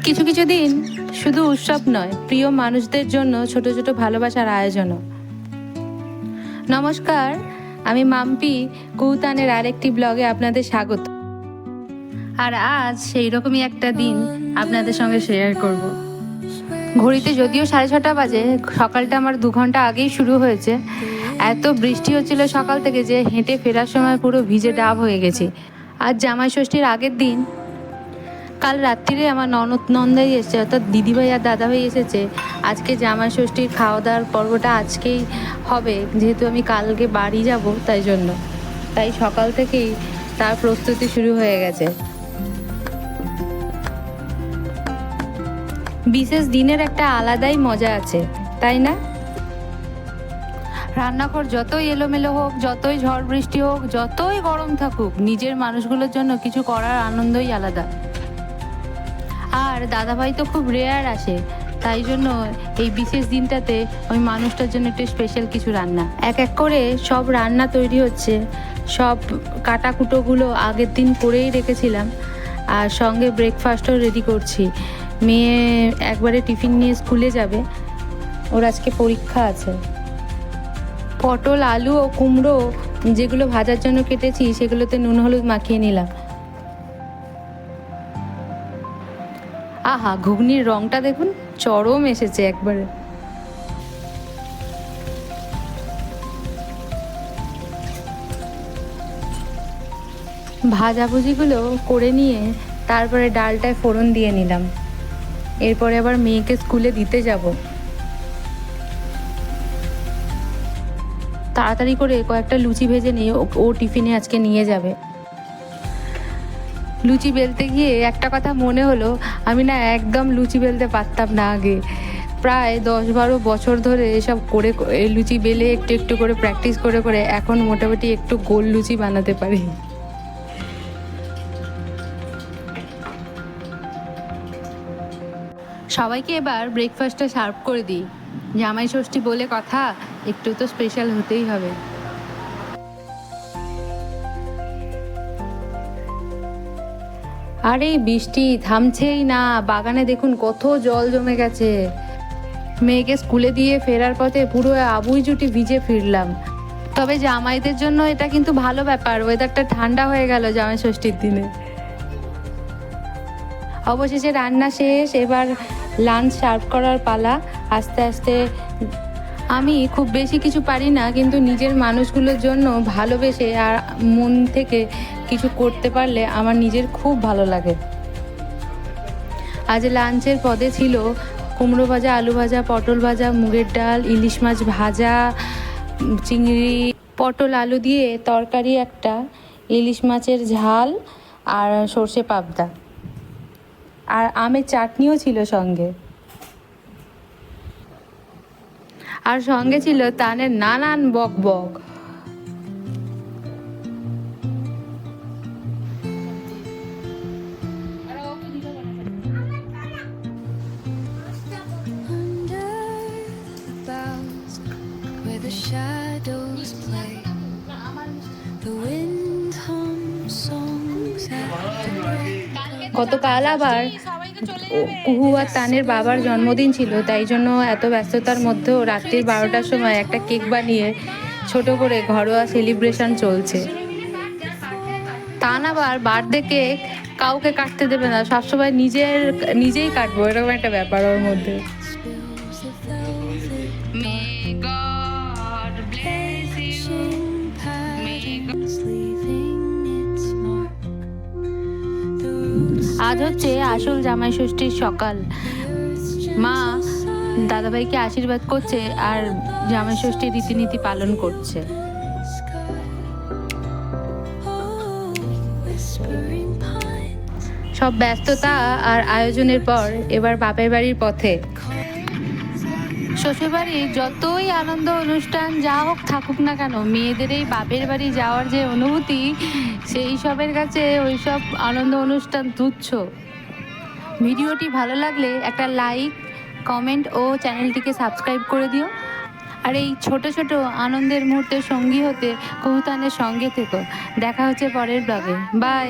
কিছু কিছু দিন শুধু উৎসব নয়, প্রিয় মানুষদের জন্য ছোট ছোট ভালোবাসার আয়োজনও। নমস্কার, আমি মাম্পি কুহুতানের আরেকটি ব্লগে আপনাদের স্বাগত। আর আজ সেই রকমই একটা দিন আপনাদের সঙ্গে শেয়ার করব। ঘড়িতে যদিও 6:30 বাজে, সকালটা আমার 2 ঘন্টা আগেই শুরু হয়েছে। এত বৃষ্টি হচ্ছিল সকাল থেকে যে হেঁটে ফেরার সময় পুরো ভিজে ডাব হয়ে গেছি। আজ জামাই ষষ্ঠীর আগের দিন। কাল রাত্রিরে আমার নন্দাই এসেছে, অর্থাৎ দিদিভাই আর দাদাভাই এসেছে। আজকে জামাই ষষ্ঠীর খাওয়া দাওয়ার পর্বটা আজকেই হবে, যেহেতু আমি কালকে বাড়ি যাব, তাই সকাল থেকেই তার প্রস্তুতি শুরু হয়ে গেছে। বিশেষ দিনের একটা আলাদাই মজা আছে, তাই না? রান্নাঘর যতই এলোমেলো হোক, যতই ঝড় বৃষ্টি হোক, যতই গরম থাকুক, নিজের মানুষগুলোর জন্য কিছু করার আনন্দই আলাদা। আর দাদাভাই তো খুব রেয়ার আসে, তাই জন্য এই বিশেষ দিনটাতে ওই মানুষটার জন্য একটু স্পেশাল কিছু রান্না। এক এক করে সব রান্না তৈরি হচ্ছে, সব কাটাকুটোগুলো আগের দিন করেই রেখেছিলাম, আর সঙ্গে ব্রেকফাস্টও রেডি করছি। মেয়ে একবারে টিফিন নিয়ে স্কুলে যাবে, ওর আজকে পরীক্ষা আছে। পটল, আলু ও কুমড়ো যেগুলো ভাজার জন্য কেটেছি, সেগুলোতে নুন হলুদ মাখিয়ে নিলাম। আহা, ঘুগনির রংটা দেখুন, চরম এসেছে একবারে। ভাজাভুজিগুলো করে নিয়ে তারপরে ডালটায় ফোড়ন দিয়ে নিলাম। এরপরে আবার মেয়েকে স্কুলে দিতে যাব। তাড়াতাড়ি করে কয়েকটা লুচি ভেজে নিয়ে ও টিফিনে আজকে নিয়ে যাবে। লুচি বেলতে গিয়ে একটা কথা মনে হলো, আমি না একদম লুচি বেলতে পারতাম না আগে। প্রায় 10-12 বছর ধরে এসব করে লুচি বেলে একটু একটু করে প্র্যাকটিস করে করে এখন মোটামুটি একটু গোল লুচি বানাতে পারি। সবাইকে এবার ব্রেকফাস্টটা সার্ভ করে দিই। জামাই ষষ্ঠী বলে কথা, একটু তো স্পেশাল হতেই হবে। আরে বৃষ্টি থামছেই না, বাগানে দেখুন কত জল জমে গেছে। মেয়েকে স্কুলে দিয়ে ফেরার পথে পুরো আবুই জুটি ভিজে ফিরলাম। তবে জামাইদের জন্য এটা কিন্তু ভালো ব্যাপার, ওয়েদারটা ঠান্ডা হয়ে গেল জামাই ষষ্ঠীর দিনে। অবশেষে রান্না শেষ, এবার লাঞ্চ সার্ভ করার পালা। আস্তে আস্তে আমি খুব বেশি কিছু পারি না, কিন্তু নিজের মানুষগুলোর জন্য ভালোবেসে আর মন থেকে কিছু করতে পারলে আমার নিজের খুব ভালো লাগে। আজ লাঞ্চের পদে ছিল কুমড়ো ভাজা, আলু ভাজা, পটল ভাজা, মুগের ডাল, ইলিশ মাছ ভাজা, চিংড়ি, পটল আলু দিয়ে তরকারি একটা, ইলিশ মাছের ঝাল আর সর্ষে পাবদা, আর আমের চাটনিও ছিল সঙ্গে। আর সঙ্গে ছিল তানের নানান বক বক। গতকাল আবার কুহু আর তানের বাবার জন্মদিন ছিল, তাই জন্য এত ব্যস্ততার মধ্যেও রাত্রির 12টার সময় একটা কেক বানিয়ে ছোট করে ঘরোয়া সেলিব্রেশন চলছে। তান আবার বার্থডে কেক কাউকে কাটতে দেবে না, সবসময় নিজেই কাটবো, এরকম একটা ব্যাপার ওর মধ্যে। আজ হচ্ছে আসল জামাই ষষ্ঠীর সকাল। মা দাদাভাইকে আশীর্বাদ করছে আর জামাই ষষ্ঠীর রীতিনীতি পালন করছে। সব ব্যস্ততা আর আয়োজনের পর এবার বাপের বাড়ির পথে। শ্বশুরবাড়ির যতই আনন্দ অনুষ্ঠান যা হোক থাকুক না কেন, মেয়েদের এই বাপের বাড়ি যাওয়ার যে অনুভূতি, সেই সবের কাছে ওই সব আনন্দ অনুষ্ঠান তুচ্ছ। ভিডিওটি ভালো লাগলে একটা লাইক, কমেন্ট ও চ্যানেলটিকে সাবস্ক্রাইব করে দিও। আর এই ছোট ছোট আনন্দের মুহূর্তের সঙ্গী হতে কুহুতানের সঙ্গে থেকো। দেখা হচ্ছে পরের ব্লগে। বাই।